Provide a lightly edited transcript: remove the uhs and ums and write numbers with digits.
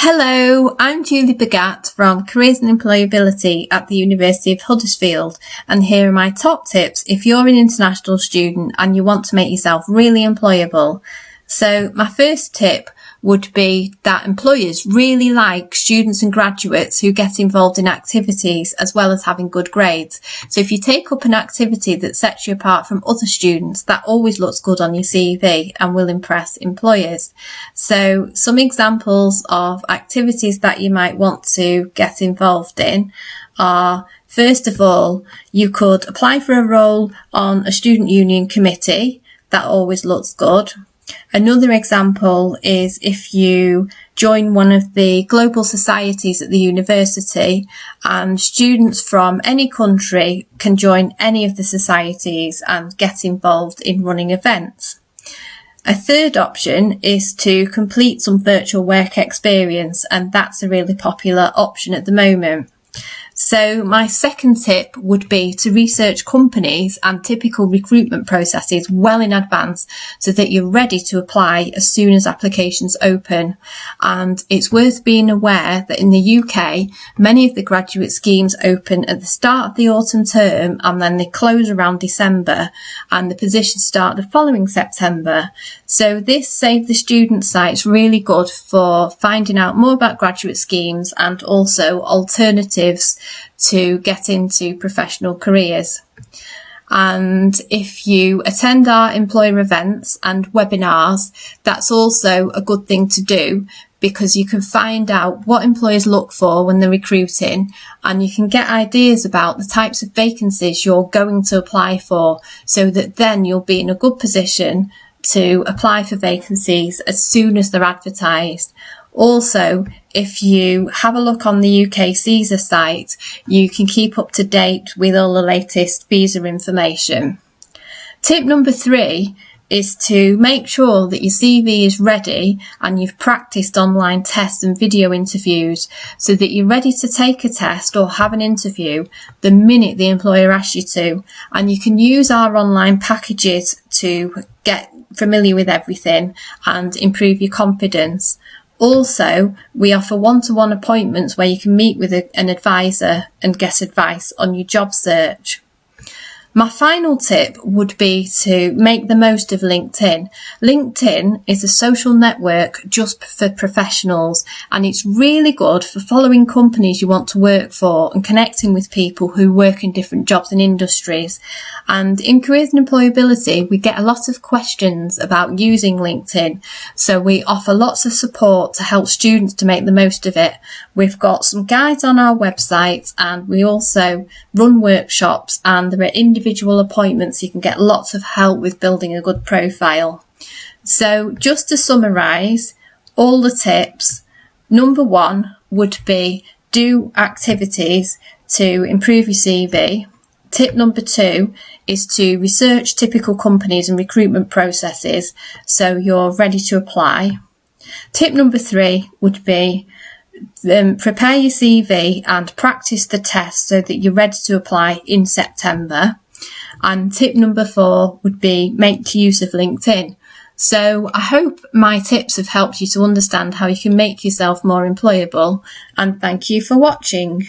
Hello, I'm Julie Bagat from Careers and Employability at the University of Huddersfield, and here are my top tips if you're an international student and you want to make yourself really employable. So my first tip would be that employers really like students and graduates who get involved in activities as well as having good grades. So if you take up an activity that sets you apart from other students, that always looks good on your CV and will impress employers. So some examples of activities that you might want to get involved in are, first of all, you could apply for a role on a student union committee. That always looks good. Another example is if you join one of the global societies at the university, and students from any country can join any of the societies and get involved in running events. A third option is to complete some virtual work experience, and that's a really popular option at the moment. So my second tip would be to research companies and typical recruitment processes well in advance so that you're ready to apply as soon as applications open. And it's worth being aware that in the UK, many of the graduate schemes open at the start of the autumn term and then they close around December, and the positions start the following September. So this Save the Student site's really good for finding out more about graduate schemes and also alternatives to get into professional careers. And if you attend our employer events and webinars, that's also a good thing to do, because you can find out what employers look for when they're recruiting, and you can get ideas about the types of vacancies you're going to apply for, so that then you'll be in a good position to apply for vacancies as soon as they're advertised. Also, if you have a look on the UK CSER site, you can keep up to date with all the latest visa information. Tip number 3 is to make sure that your CV is ready and you've practiced online tests and video interviews so that you're ready to take a test or have an interview the minute the employer asks you to. And you can use our online packages to get familiar with everything and improve your confidence. Also, we offer one-to-one appointments where you can meet with an advisor and get advice on your job search. My final tip would be to make the most of LinkedIn. LinkedIn is a social network just for professionals, and it's really good for following companies you want to work for and connecting with people who work in different jobs and industries. And in Careers and Employability, we get a lot of questions about using LinkedIn, so we offer lots of support to help students to make the most of it. We've got some guides on our website, and we also run workshops, and there are individual appointments. You can get lots of help with building a good profile. So just to summarise all the tips, number 1 would be do activities to improve your CV. Tip number 2 is to research typical companies and recruitment processes so you're ready to apply. Tip number 3 would be prepare your CV and practice the test so that you're ready to apply in September. And tip number 4 would be make use of LinkedIn. So I hope my tips have helped you to understand how you can make yourself more employable, and thank you for watching.